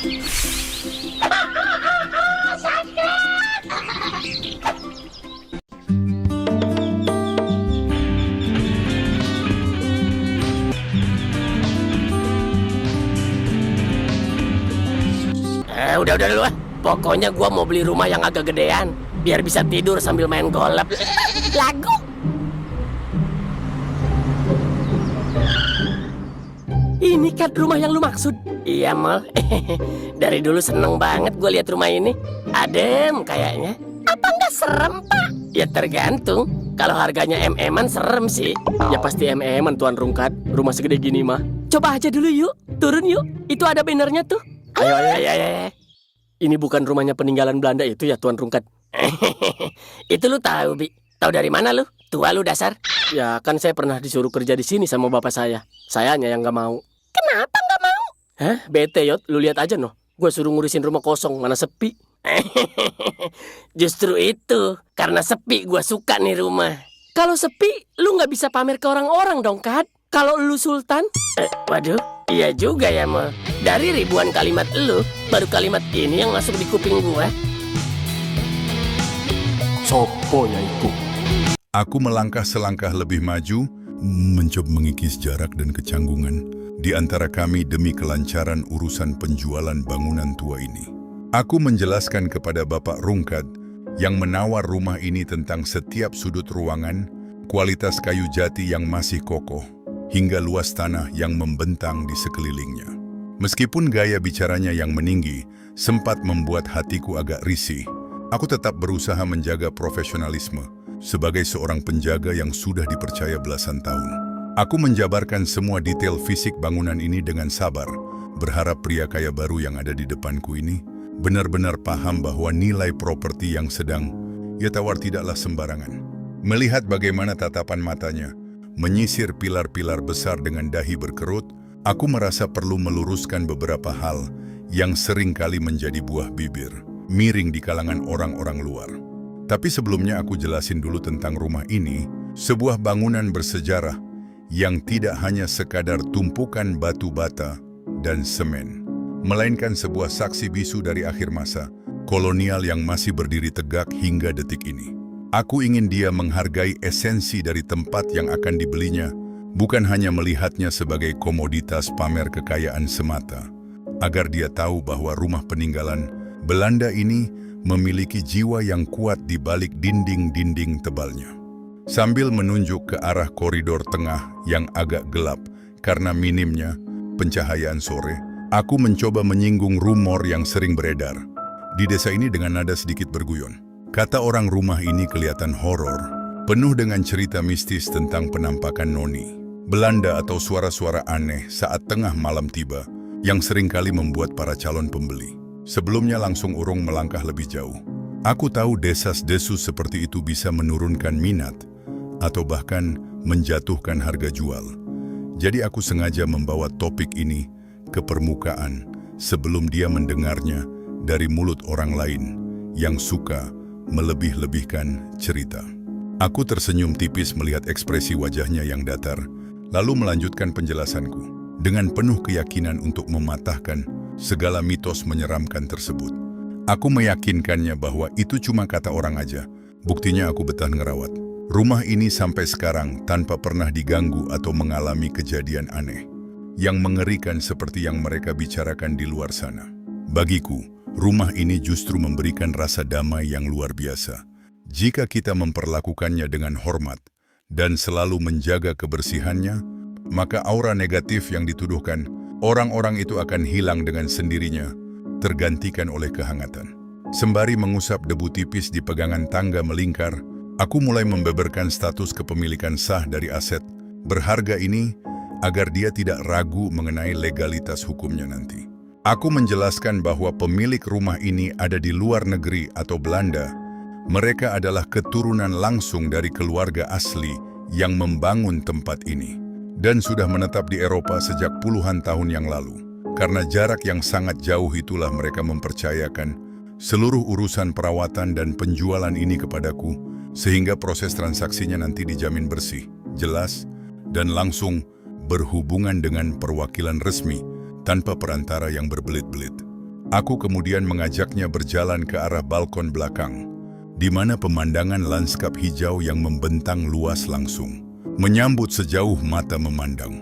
Udah lu. Pokoknya gua mau beli rumah yang agak gedean biar bisa tidur sambil main golf. Lagu. Ini kan rumah yang lu maksud? Iya, Mal. Dari dulu seneng banget gue lihat rumah ini. Adem kayaknya. Apa nggak serem, Pak? Ya tergantung. Kalau harganya MM-an serem sih. Ya pasti MM-an, Tuan Rungkat. Rumah segede gini mah. Coba aja dulu yuk. Turun yuk. Itu ada bannernya tuh. Ayo. Ini bukan rumahnya peninggalan Belanda itu ya, Tuan Rungkat? Itu lu tahu, Bi? Tahu dari mana lu? Tua lu dasar. Ya kan saya pernah disuruh kerja di sini sama bapak saya. Sayanya yang nggak mau. Kenapa nggak mau? Hah? Bete, Yot. Lu lihat aja noh. Gue suruh ngurusin rumah kosong, mana sepi. Justru itu. Karena sepi gue suka nih rumah. Kalau sepi, lu nggak bisa pamer ke orang-orang dong, Kat. Kalau lu sultan. Waduh, iya juga ya, Mal. Dari ribuan kalimat lu, baru kalimat ini yang masuk di kuping gue. Sopo ya iku? Aku melangkah selangkah lebih maju, mencoba mengikis jarak dan kecanggungan di antara kami demi kelancaran urusan penjualan bangunan tua ini. Aku menjelaskan kepada Bapak Rungkat yang menawar rumah ini tentang setiap sudut ruangan, kualitas kayu jati yang masih kokoh, hingga luas tanah yang membentang di sekelilingnya. Meskipun gaya bicaranya yang meninggi sempat membuat hatiku agak risih, aku tetap berusaha menjaga profesionalisme sebagai seorang penjaga yang sudah dipercaya belasan tahun. Aku menjabarkan semua detail fisik bangunan ini dengan sabar, berharap pria kaya baru yang ada di depanku ini benar-benar paham bahwa nilai properti yang sedang ia tawar tidaklah sembarangan. Melihat bagaimana tatapan matanya menyisir pilar-pilar besar dengan dahi berkerut, aku merasa perlu meluruskan beberapa hal yang sering kali menjadi buah bibir miring di kalangan orang-orang luar. Tapi sebelumnya aku jelasin dulu tentang rumah ini, sebuah bangunan bersejarah yang tidak hanya sekadar tumpukan batu bata dan semen, melainkan sebuah saksi bisu dari akhir masa kolonial yang masih berdiri tegak hingga detik ini. Aku ingin dia menghargai esensi dari tempat yang akan dibelinya, bukan hanya melihatnya sebagai komoditas pamer kekayaan semata, agar dia tahu bahwa rumah peninggalan Belanda ini memiliki jiwa yang kuat di balik dinding-dinding tebalnya. Sambil menunjuk ke arah koridor tengah yang agak gelap karena minimnya pencahayaan sore, aku mencoba menyinggung rumor yang sering beredar di desa ini dengan nada sedikit berguyon. Kata orang rumah ini kelihatan horor, penuh dengan cerita mistis tentang penampakan noni Belanda atau suara-suara aneh saat tengah malam tiba yang seringkali membuat para calon pembeli sebelumnya langsung urung melangkah lebih jauh. Aku tahu desas-desus seperti itu bisa menurunkan minat atau bahkan menjatuhkan harga jual. Jadi aku sengaja membawa topik ini ke permukaan sebelum dia mendengarnya dari mulut orang lain yang suka melebih-lebihkan cerita. Aku tersenyum tipis melihat ekspresi wajahnya yang datar, lalu melanjutkan penjelasanku dengan penuh keyakinan untuk mematahkan segala mitos menyeramkan tersebut. Aku meyakinkannya bahwa itu cuma kata orang aja. Buktinya aku betah ngerawat rumah ini sampai sekarang tanpa pernah diganggu atau mengalami kejadian aneh yang mengerikan seperti yang mereka bicarakan di luar sana. Bagiku, rumah ini justru memberikan rasa damai yang luar biasa. Jika kita memperlakukannya dengan hormat dan selalu menjaga kebersihannya, maka aura negatif yang dituduhkan orang-orang itu akan hilang dengan sendirinya, tergantikan oleh kehangatan. Sembari mengusap debu tipis di pegangan tangga melingkar, aku mulai membeberkan status kepemilikan sah dari aset berharga ini agar dia tidak ragu mengenai legalitas hukumnya nanti. Aku menjelaskan bahwa pemilik rumah ini ada di luar negeri atau Belanda. Mereka adalah keturunan langsung dari keluarga asli yang membangun tempat ini dan sudah menetap di Eropa sejak puluhan tahun yang lalu. Karena jarak yang sangat jauh itulah mereka mempercayakan seluruh urusan perawatan dan penjualan ini kepadaku, sehingga proses transaksinya nanti dijamin bersih, jelas, dan langsung berhubungan dengan perwakilan resmi tanpa perantara yang berbelit-belit. Aku kemudian mengajaknya berjalan ke arah balkon belakang, di mana pemandangan lanskap hijau yang membentang luas langsung menyambut sejauh mata memandang.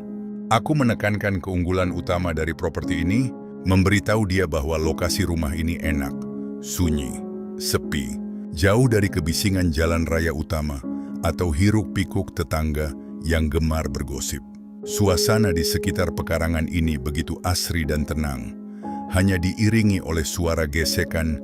Aku menekankan keunggulan utama dari properti ini, memberitahu dia bahwa lokasi rumah ini enak, sunyi, sepi, jauh dari kebisingan jalan raya utama atau hiruk-pikuk tetangga yang gemar bergosip. Suasana di sekitar pekarangan ini begitu asri dan tenang, hanya diiringi oleh suara gesekan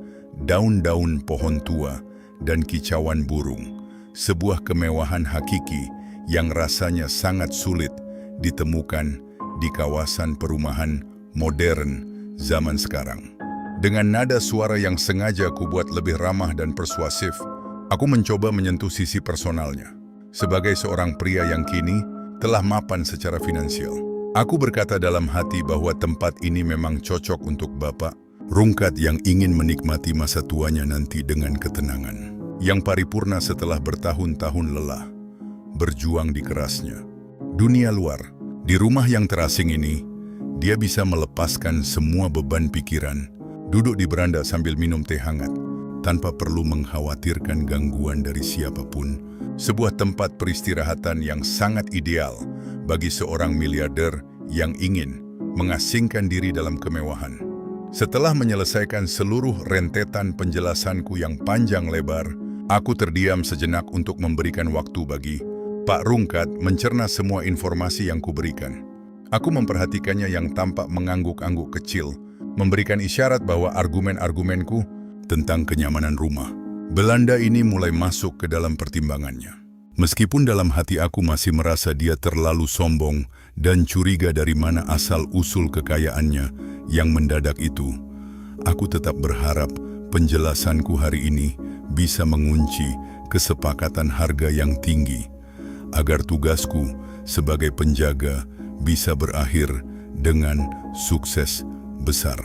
daun-daun pohon tua dan kicauan burung, sebuah kemewahan hakiki yang rasanya sangat sulit ditemukan di kawasan perumahan modern zaman sekarang. Dengan nada suara yang sengaja kubuat lebih ramah dan persuasif, aku mencoba menyentuh sisi personalnya. Sebagai seorang pria yang kini telah mapan secara finansial, aku berkata dalam hati bahwa tempat ini memang cocok untuk Bapak Rungkat yang ingin menikmati masa tuanya nanti dengan ketenangan yang paripurna setelah bertahun-tahun lelah berjuang di kerasnya dunia luar. Di rumah yang terasing ini, dia bisa melepaskan semua beban pikiran, duduk di beranda sambil minum teh hangat, tanpa perlu mengkhawatirkan gangguan dari siapapun. Sebuah tempat peristirahatan yang sangat ideal bagi seorang miliarder yang ingin mengasingkan diri dalam kemewahan. Setelah menyelesaikan seluruh rentetan penjelasanku yang panjang lebar, aku terdiam sejenak untuk memberikan waktu bagi Pak Rungkat mencerna semua informasi yang kuberikan. Aku memperhatikannya yang tampak mengangguk-angguk kecil, memberikan isyarat bahwa argumen-argumenku tentang kenyamanan rumah Belanda ini mulai masuk ke dalam pertimbangannya. Meskipun dalam hati aku masih merasa dia terlalu sombong dan curiga dari mana asal-usul kekayaannya yang mendadak itu, aku tetap berharap penjelasanku hari ini bisa mengunci kesepakatan harga yang tinggi, agar tugasku sebagai penjaga bisa berakhir dengan sukses besar.